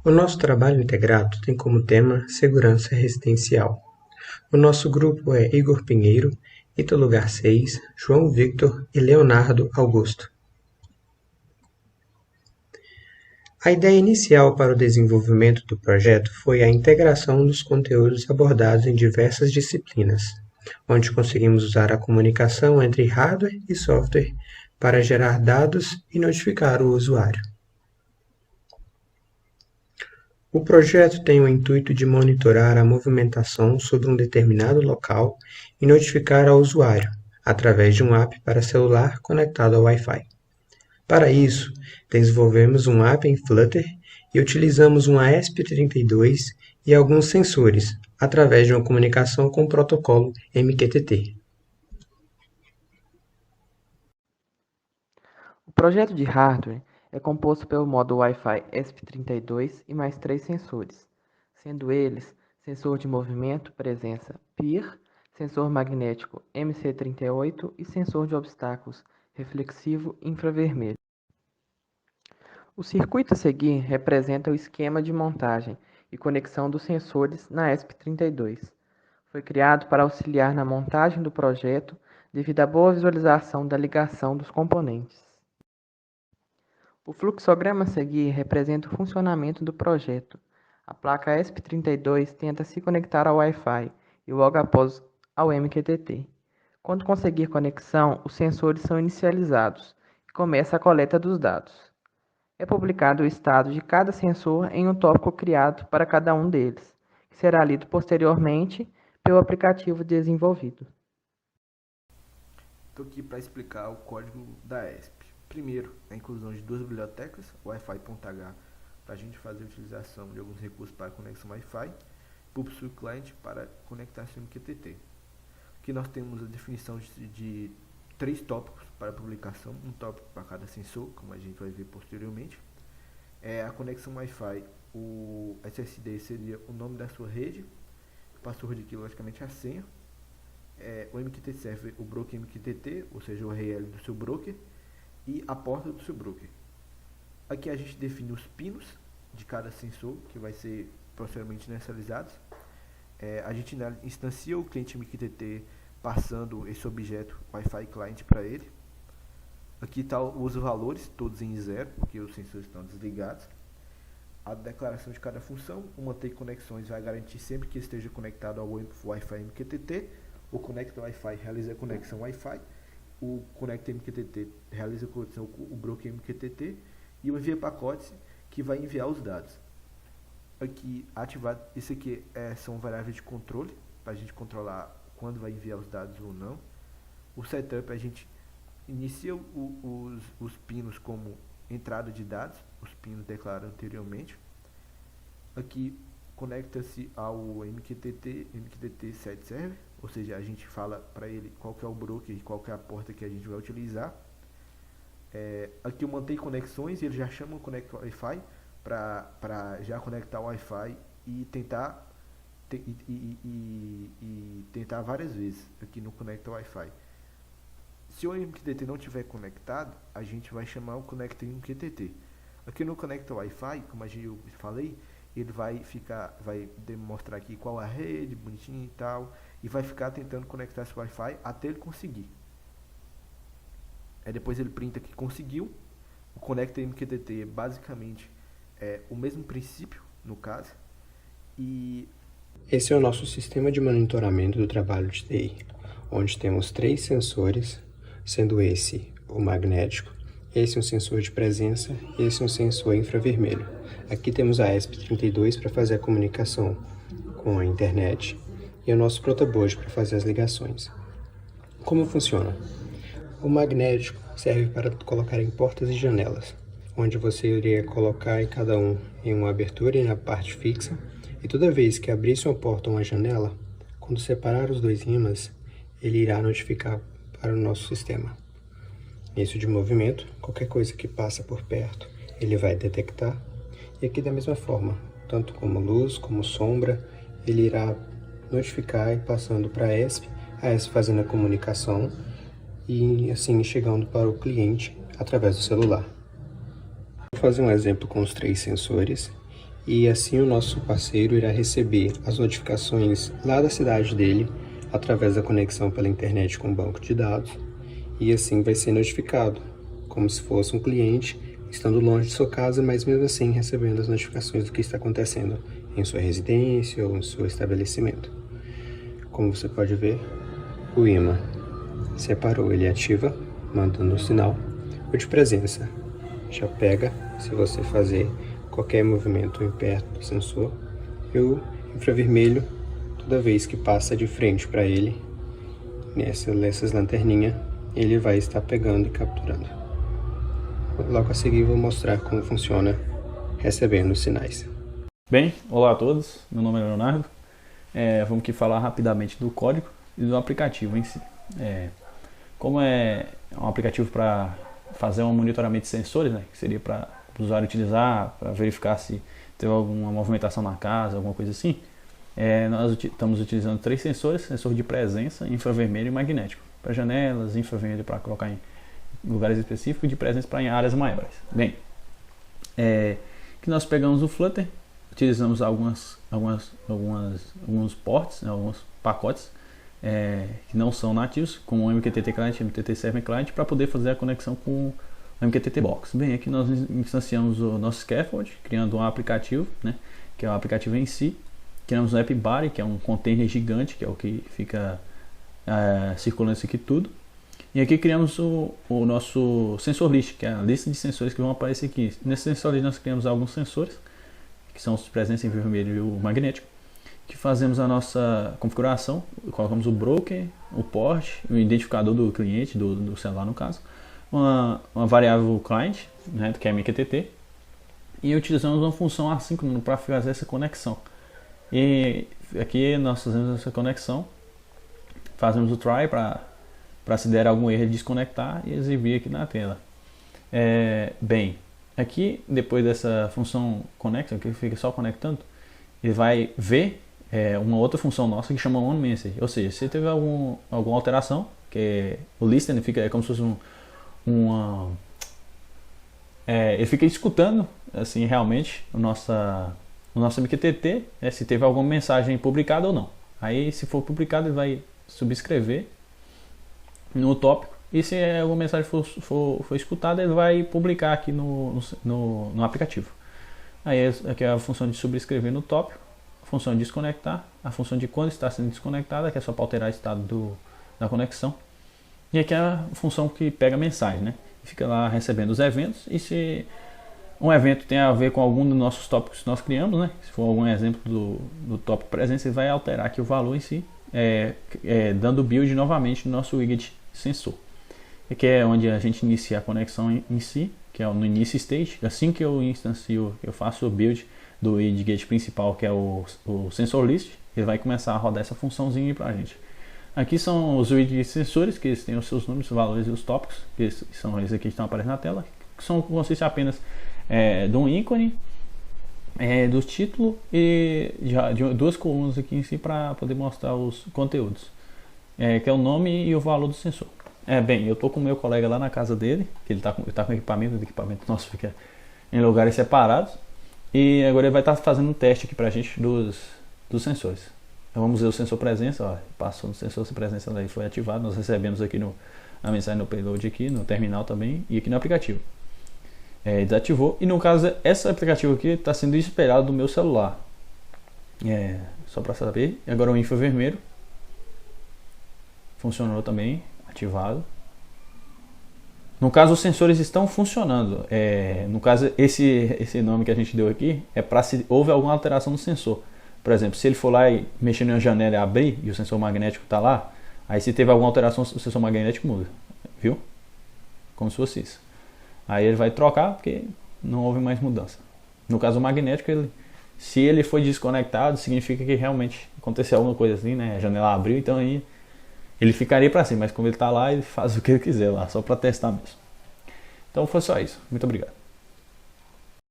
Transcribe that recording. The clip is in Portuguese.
O nosso trabalho integrado tem como tema segurança residencial. O nosso grupo é Igor Pinheiro, Ítalo Garcês, João Victor e Leonardo Augusto. A ideia inicial para o desenvolvimento do projeto foi a integração dos conteúdos abordados em diversas disciplinas, onde conseguimos usar a comunicação entre hardware e software para gerar dados e notificar o usuário. O projeto tem o intuito de monitorar a movimentação sobre um determinado local e notificar ao usuário, através de um app para celular conectado ao Wi-Fi. Para isso, desenvolvemos um app em Flutter e utilizamos um AESP32 e alguns sensores, através de uma comunicação com o protocolo MQTT. O projeto de hardware é composto pelo módulo Wi-Fi ESP32 e mais 3 sensores, sendo eles sensor de movimento presença PIR, sensor magnético MC38 e sensor de obstáculos reflexivo infravermelho. O circuito a seguir representa o esquema de montagem e conexão dos sensores na ESP32. Foi criado para auxiliar na montagem do projeto devido à boa visualização da ligação dos componentes. O fluxograma a seguir representa o funcionamento do projeto. A placa ESP32 tenta se conectar ao Wi-Fi e logo após ao MQTT. Quando conseguir conexão, os sensores são inicializados e começa a coleta dos dados. É publicado o estado de cada sensor em um tópico criado para cada um deles, que será lido posteriormente pelo aplicativo desenvolvido. Estou aqui para explicar o código da ESP. Primeiro, a inclusão de duas bibliotecas, Wi-Fi.h, para a gente fazer a utilização de alguns recursos para conexão Wi-Fi, PubSub Client para conectar-se ao MQTT. Aqui nós temos a definição de 3 tópicos para publicação, um tópico para cada sensor, como a gente vai ver posteriormente. A conexão Wi-Fi, o SSD seria o nome da sua rede, o password aqui, logicamente, a senha. O MQTT server, o broker MQTT, ou seja, o URL do seu broker, e a porta do seu broker. Aqui a gente define os pinos de cada sensor, que vai ser posteriormente inicializados. A gente instancia o cliente MQTT passando esse objeto Wi-Fi Client para ele. Aqui está os valores, todos em 0, porque os sensores estão desligados. A declaração de cada função, o manter conexões vai garantir sempre que esteja conectado ao Wi-Fi MQTT. O Connect Wi-Fi realiza a conexão Wi-Fi. O Connect MQTT realiza a conexão com o broker MQTT. E o envia pacotes, que vai enviar os dados. Aqui, ativado, isso aqui são variáveis de controle, para a gente controlar quando vai enviar os dados ou não. O setup, a gente inicia os pinos como entrada de dados, os pinos declarados anteriormente. Aqui conecta-se ao MQTT set server, ou seja, a gente fala para ele qual que é o broker e qual que é a porta que a gente vai utilizar. Aqui o mantém conexões, ele já chama o Connect Wi-Fi para já conectar o Wi-Fi e tentar tentar várias vezes aqui no Connect Wi-Fi. Se o MQTT não estiver conectado, a gente vai chamar o Connect MQTT. Aqui no Connect Wi-Fi, como eu falei, ele vai demonstrar aqui qual a rede, bonitinho e tal, e vai ficar tentando conectar esse Wi-Fi até ele conseguir. Depois ele printa que conseguiu. O Connect MQTT basicamente é o mesmo princípio, no caso. E esse é o nosso sistema de monitoramento do trabalho de TI, onde temos 3 sensores, sendo esse o magnético, esse um sensor de presença e esse um sensor infravermelho. Aqui temos a ESP32 para fazer a comunicação com a internet e o nosso protoboard para fazer as ligações. Como funciona? O magnético serve para colocar em portas e janelas, onde você iria colocar em cada um em uma abertura e na parte fixa, e toda vez que abrisse uma porta ou uma janela, quando separar os 2 ímãs, ele irá notificar para o nosso sistema. Isso de movimento, qualquer coisa que passa por perto, ele vai detectar. E aqui da mesma forma, tanto como luz, como sombra, ele irá notificar e passando para a ESP fazendo a comunicação e assim chegando para o cliente através do celular. Vou fazer um exemplo com os 3 sensores e assim o nosso parceiro irá receber as notificações lá da cidade dele, através da conexão pela internet com o banco de dados, e assim vai ser notificado, como se fosse um cliente estando longe de sua casa, mas mesmo assim recebendo as notificações do que está acontecendo em sua residência ou em seu estabelecimento. Como você pode ver, o imã separou, ele ativa, mandando um sinal. O de presença já pega se você fazer qualquer movimento em perto do sensor, e o infravermelho, toda vez que passa de frente para ele, nessas lanterninhas, ele vai estar pegando e capturando. Logo a seguir vou mostrar como funciona recebendo os sinais. Bem, olá a todos, meu nome é Leonardo. Vamos aqui falar rapidamente do código e do aplicativo em si. Como é um aplicativo para fazer um monitoramento de sensores, né, que seria para o usuário utilizar, para verificar se teve alguma movimentação na casa, alguma coisa assim, nós estamos utilizando 3 sensores: sensor de presença, infravermelho e magnético, para janelas, infravermelho para colocar em lugares específicos, de presença para em áreas maiores. Bem, que nós pegamos o Flutter, utilizamos alguns ports, né, alguns pacotes que não são nativos, como o MQTT Client e MQTT Server Client, para poder fazer a conexão com o MQTT Box. Bem, aqui nós instanciamos o nosso scaffold, criando um aplicativo, né, que é o aplicativo em si. Criamos um app body, que é um container gigante, que é o que fica circulando isso aqui tudo. E aqui criamos o nosso sensor list, que é a lista de sensores que vão aparecer aqui. Nesse sensor list nós criamos alguns sensores, que são os de presença, infravermelho e o magnético, que fazemos a nossa configuração. Colocamos o broker, o port, o identificador do cliente, do celular no caso, uma variável client, né, que é MQTT, e utilizamos uma função assíncrona para fazer essa conexão. E aqui nós fazemos essa conexão, fazemos o try para se der algum erro desconectar e exibir aqui na tela. Bem, aqui depois dessa função connection, que fica só conectando, ele vai ver uma outra função nossa que chama onMessage, ou seja, se teve alguma alteração, que o listener fica como se fosse ele fica escutando assim realmente o nosso MQTT, se teve alguma mensagem publicada ou não. Aí, se for publicado, ele vai subscrever no tópico, e se alguma mensagem for escutada, ele vai publicar aqui no aplicativo. Aí aqui é a função de subscrever no tópico, a função de desconectar, a função de quando está sendo desconectada, que é só para alterar o estado da conexão, e aqui é a função que pega a mensagem, né? Fica lá recebendo os eventos, e se um evento tem a ver com algum dos nossos tópicos que nós criamos, né? Se for algum exemplo do tópico presença, ele vai alterar aqui o valor em si, dando build novamente no nosso widget sensor. Aqui é onde a gente inicia a conexão em si, que é no início stage. Assim que eu instancio, eu faço o build do widget principal, que é o sensor list, ele vai começar a rodar essa funçãozinha para a gente. Aqui são os widgets sensores, que eles têm os seus números, valores e os tópicos, que são esses aqui que estão aparecendo na tela, que consistem apenas de um ícone, do título e de 2 colunas aqui em si para poder mostrar os conteúdos, que é o nome e o valor do sensor. Bem, eu tô com o meu colega lá na casa dele, que ele tá com equipamento, o equipamento nosso fica em lugares separados, e agora ele vai estar fazendo um teste aqui pra gente dos sensores. Então vamos ver o sensor presença, ó, passou no sensor presença, daí foi ativado, nós recebemos aqui a mensagem no payload aqui, no terminal também, e aqui no aplicativo. Desativou, e no caso esse aplicativo aqui está sendo esperado do meu celular, só para saber. E agora o infravermelho funcionou também, ativado. No caso os sensores estão funcionando, no caso esse nome que a gente deu aqui é para se houve alguma alteração no sensor. Por exemplo, se ele for lá e mexer na janela e abrir e o sensor magnético está lá, aí se teve alguma alteração o sensor magnético muda, viu? Como se fosse isso. Aí ele vai trocar porque não houve mais mudança. No caso magnético, se ele foi desconectado, significa que realmente aconteceu alguma coisa assim, né? A janela abriu, então aí ele ficaria para cima, mas como ele está lá, ele faz o que ele quiser lá, só para testar mesmo. Então foi só isso. Muito obrigado.